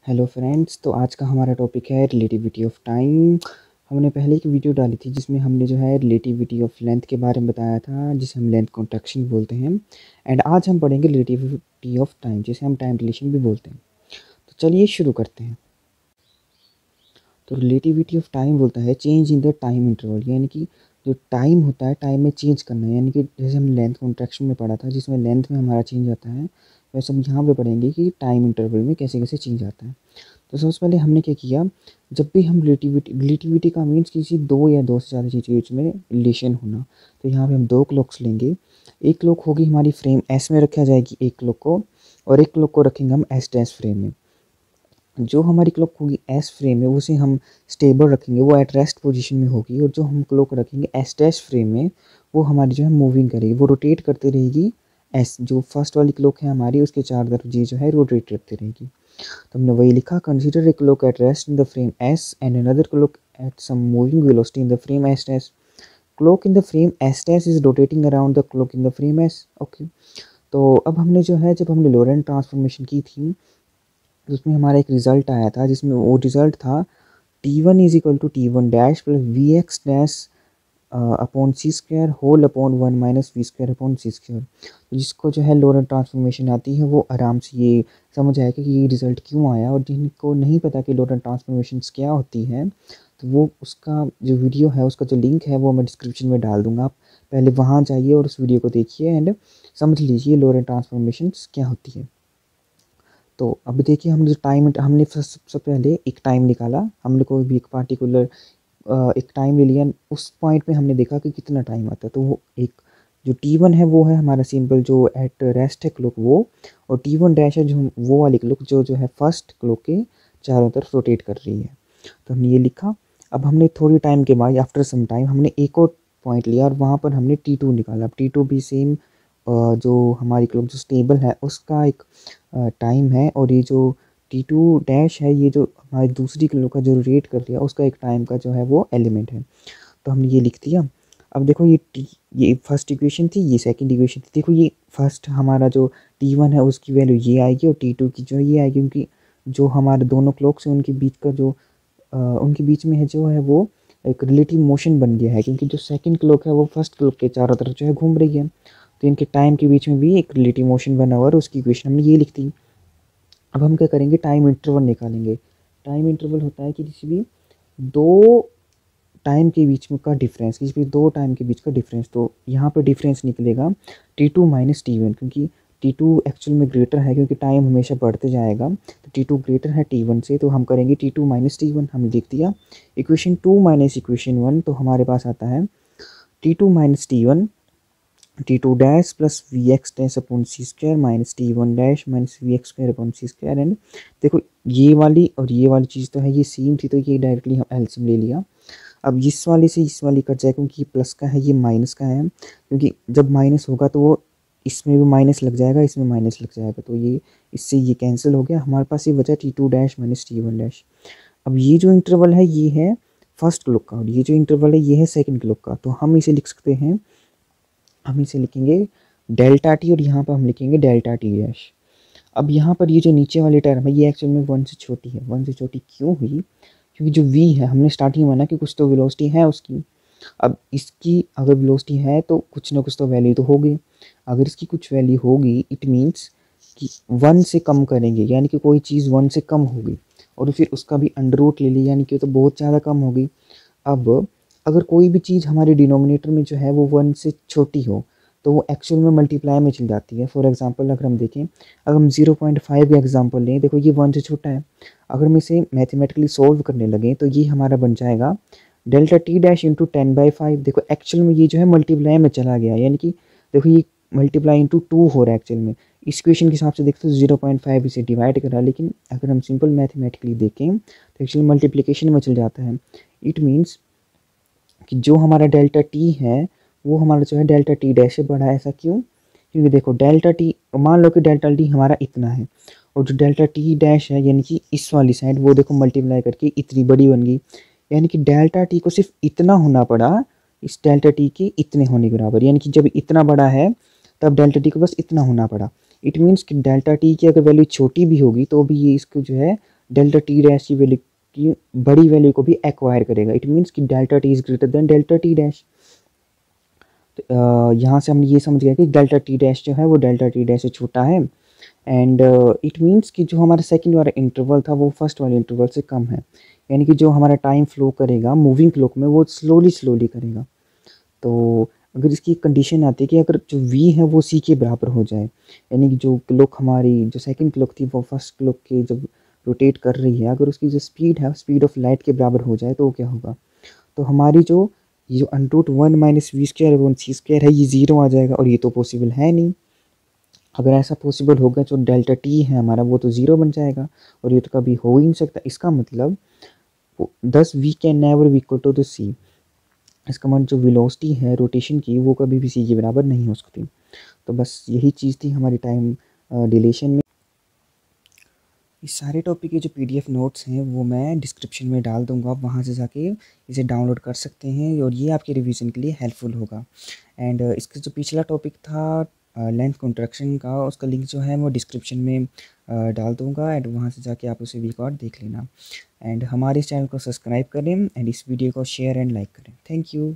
Hello friends, तो आज का हमारा टॉपिक है रिलेटिविटी ऑफ टाइम। हमने पहले एक वीडियो डाली थी जिसमें हमने जो है रिलेटिविटी ऑफ लेंथ के बारे में बताया था, जिसे हम लेंथ कॉन्ट्रैक्शन बोलते हैं। एंड आज हम पढ़ेंगे रिलेटिविटी ऑफ टाइम, जिसे हम टाइम रिलेशन भी बोलते हैं। तो चलिए शुरू करते हैं। तो रिलेटिविटी ऑफ टाइम बोलता है change in the time interval, यानी कि जो टाइम होता है टाइम में चेंज करना है। यानी कि जैसे हम लेंथ कॉन्ट्रैक्शन में पढ़ा था जिसमें लेंथ में हमारा चेंज आता है, वैसे हम यहाँ पे पढ़ेंगे कि टाइम इंटरवल में कैसे कैसे चेंज आता है। तो सबसे पहले हमने क्या किया, जब भी हम रिलेटिविटी का मीन्स किसी दो या दो से ज़्यादा चीज़ के बीच में रिलेशन होना। तो यहाँ पे हम दो क्लॉक्स लेंगे। एक क्लॉक होगी हमारी फ्रेम एस में रखा जाएगी एक क्लॉक को, और एक क्लॉक को रखेंगे हम एस डैश फ्रेम में। जो हमारी क्लॉक होगी एस फ्रेम में उसे हम स्टेबल रखेंगे, वो एट रेस्ट पोजीशन में होगी। और जो हम क्लॉक रखेंगे एस डैश फ्रेम में, वो हमारी जो है मूविंग करेगी, वो रोटेट करती रहेगी। एस जो फर्स्ट वाली क्लॉक है हमारी, उसके चार तरफ जी जो है रोटेट करती रहेगी। तो हमने वही लिखा, consider a clock at rest in the frame S and another clock at some moving velocity in the frame S dash. Clock in the frame S dash is rotating around the clock in the frame S. Okay, तो अब हमने जो है, जब हमने लोरेंट transformation की थी तो उसमें हमारा एक रिजल्ट आया था, जिसमें वो रिजल्ट था T1 is equal to T1 dash plus V X dash upon C square whole upon 1 minus V square upon C square. तो जिसको जो है लोरेंट ट्रांसफॉर्मेशन आती है वो आराम से ये समझ आएगा कि ये रिजल्ट क्यों आया। और जिनको नहीं पता कि लोरेंट ट्रांसफॉर्मेशन क्या होती है, तो वो उसका जो वीडियो है, उसका जो लिंक है वो मैं डिस्क्रिप्शन में डाल दूंगा। आप पहले वहाँ जाइए और उस वीडियो को देखिए एंड समझ लीजिए लोरेंट ट्रांसफॉर्मेशन क्या होती है। तो अब देखिए, हम जो टाइम हमने सबसे पहले एक टाइम निकाला। हमने कोई भी एक पार्टिकुलर एक टाइम ले लिया, उस पॉइंट पे हमने देखा कि कितना टाइम आता है। तो वो एक जो T1 है वो है हमारा सिंपल जो एट रेस्ट है क्लॉक वो, और T1 डैश है जो वो वाली क्लॉक जो है फर्स्ट क्लॉक के चारों तरफ रोटेट कर रही है। तो हमने ये लिखा। अब हमने थोड़ी टाइम के बाद आफ्टर सम टाइम हमने एक और पॉइंट लिया और वहाँ पर हमने T2 निकाला। अब T2 भी सेम जो हमारी क्लॉक जो स्टेबल है उसका एक टाइम है, और ये जो T2 डैश है ये जो हमारी दूसरी क्लॉक का जो रोटेट कर लिया उसका एक टाइम का जो है वो एलिमेंट है। तो हमने ये लिख दिया। अब देखो ये फर्स्ट इक्वेशन थी, ये सेकंड इक्वेशन थी। देखो ये फर्स्ट हमारा जो T1 है उसकी वैल्यू ये आएगी और T2 की जो ये आएगी, क्योंकि जो हमारे दोनों क्लॉक्स हैं उनके बीच का जो उनके बीच में है जो है वो एक रिलेटिव मोशन बन गया है, क्योंकि जो सेकंड क्लॉक है वो फर्स्ट क्लॉक के चारों तरफ जो है घूम रही है। तो इनके टाइम के बीच में भी एक रिलेटिव मोशन बना हुआ है और उसकी इक्वेशन हमने ये लिख दी। अब हम क्या करेंगे, टाइम इंटरवल निकालेंगे। टाइम इंटरवल होता है कि किसी भी दो टाइम के बीच में का डिफरेंस, किसी भी दो टाइम के बीच का डिफरेंस। तो यहाँ पे डिफरेंस निकलेगा T2 माइनस T1, क्योंकि T2 एक्चुअल में ग्रेटर है, क्योंकि टाइम हमेशा बढ़ते जाएगा। तो T2 ग्रेटर है T1 से, तो हम करेंगे T2 माइनस T1। हमने लिख दिया इक्वेशन 2 माइनस इक्वेशन 1। तो हमारे पास आता है T2 minus T1 T2 dash plus V X dash upon C square minus T1 dash minus V X square upon C square. And देखो ये वाली और ये वाली चीज़ तो है, ये सेम थी, तो ये डायरेक्टली हम एलसीएम ले लिया। अब इस वाली से इस वाली कट जाए, क्योंकि ये प्लस का है ये माइनस का है, क्योंकि जब माइनस होगा तो वो इसमें भी माइनस लग जाएगा, इसमें माइनस लग जाएगा। तो ये इससे ये कैंसिल हो गया, हमारे पास ये बचा T2 dash minus T1 dash. अब ये जो इंटरवल है ये है फर्स्ट क्लॉक का, और ये जो इंटरवल है ये है सेकंड क्लॉक का। तो हम इसे लिख सकते हैं, हम इसे लिखेंगे डेल्टा टी, और यहाँ पर हम लिखेंगे डेल्टा टी डैश। अब यहाँ पर ये जो नीचे वाली टर्म है ये एक्चुअल में 1 से छोटी है। 1 से छोटी क्यों हुई, क्योंकि जो v है हमने स्टार्टिंग में माना कि कुछ तो वेलोसिटी है उसकी। अब इसकी अगर वेलोसिटी है तो कुछ ना कुछ तो वैल्यू तो होगी। अगर इसकी कुछ वैल्यू होगी इट मीन्स कि 1 से कम करेंगे, यानी कि कोई चीज़ 1 से कम होगी और फिर उसका भी अंडर रूट ले लिया, यानी कि तो बहुत ज़्यादा कम होगी। अब अगर कोई भी चीज़ हमारे डिनोमिनेटर में जो है वो 1 से छोटी हो तो वो एक्चुअल में मल्टीप्लाई में चल जाती है। फॉर एग्जांपल अगर हम देखें, अगर हम 0.5 का एग्जांपल लें, देखो ये 1 से छोटा है। अगर हम इसे मैथमेटिकली सोल्व करने लगे तो ये हमारा बन जाएगा डेल्टा टी डैश इंटू 10/5। देखो एक्चुअल में ये जो है मल्टीप्लाई में चला गया, यानी कि देखो ये मल्टीप्लाई इंटू 2 हो रहा है एक्चुअल में। इस क्वेश्चन के हिसाब से देखते तो 0.5 इसे डिवाइड कर रहा है, लेकिन अगर हम सिंपल मैथमेटिकली देखें तो एक्चुअली मल्टीप्लिकेशन में चल जाता है। इट मीन्स कि जो हमारा डेल्टा टी है वो हमारा जो है डेल्टा टी डैश से बड़ा है। ऐसा क्यों, क्योंकि देखो डेल्टा टी, मान लो कि डेल्टा टी हमारा इतना है और जो डेल्टा टी डैश है यानी कि इस वाली साइड वो देखो मल्टीप्लाई करके इतनी बड़ी बन गई, यानी कि डेल्टा टी को सिर्फ इतना होना पड़ा इस डेल्टा टी के इतने होने के बराबर, यानी कि जब इतना बड़ा है तब डेल्टा टी को बस इतना होना पड़ा। इट मीन्स कि डेल्टा टी की अगर वैल्यू छोटी भी होगी तो भी ये इसको जो है डेल्टा टी डैश की वैल्यू की बड़ी वैल्यू को भी एक्वायर करेगा। इट मीन्स कि delta T is greater than delta T dash. तो यहाँ से हम ये समझ गए कि डेल्टा टी डैश जो है वो डेल्टा टी डैश से छोटा है। एंड इट मीन्स कि जो हमारा सेकंड वाला इंटरवल था वो फर्स्ट वाले इंटरवल से कम है, यानी कि जो हमारा टाइम फ्लो करेगा मूविंग क्लॉक में वो स्लोली करेगा। तो अगर इसकी कंडीशन आती है कि अगर जो v है वो c के बराबर हो जाए, यानी कि जो क्लॉक हमारी जो सेकंड क्लॉक थी वो फर्स्ट क्लॉक के जब रोटेट कर रही है, अगर उसकी जो स्पीड है स्पीड ऑफ लाइट के बराबर हो जाए तो क्या होगा, तो हमारी जो ये जो under root 1 minus V square upon C square है ये ज़ीरो आ जाएगा, और ये तो पॉसिबल है नहीं। अगर ऐसा पॉसिबल होगा जो डेल्टा टी है हमारा वो तो ज़ीरो बन जाएगा, और ये तो कभी हो ही नहीं सकता। इसका मतलब दस we can never be equal to the C. इसका मतलब जो वेलोसिटी है रोटेशन की वो कभी भी सी के बराबर नहीं हो सकती। तो बस यही चीज़ थी हमारी टाइम डिलेशन में। इस सारे टॉपिक के जो पीडीएफ नोट्स हैं वो मैं डिस्क्रिप्शन में डाल दूंगा, आप वहाँ से जाके इसे डाउनलोड कर सकते हैं और ये आपके रिवीजन के लिए हेल्पफुल होगा। एंड इसका जो पिछला टॉपिक था लेंथ कॉन्ट्रैक्शन का, उसका लिंक जो है वो डिस्क्रिप्शन में डाल दूंगा, एंड वहाँ से जाके आप उसे रिकॉर्ड देख लेना। एंड हमारे इस चैनल को सब्सक्राइब करें एंड इस वीडियो को शेयर एंड लाइक करें। Thank you.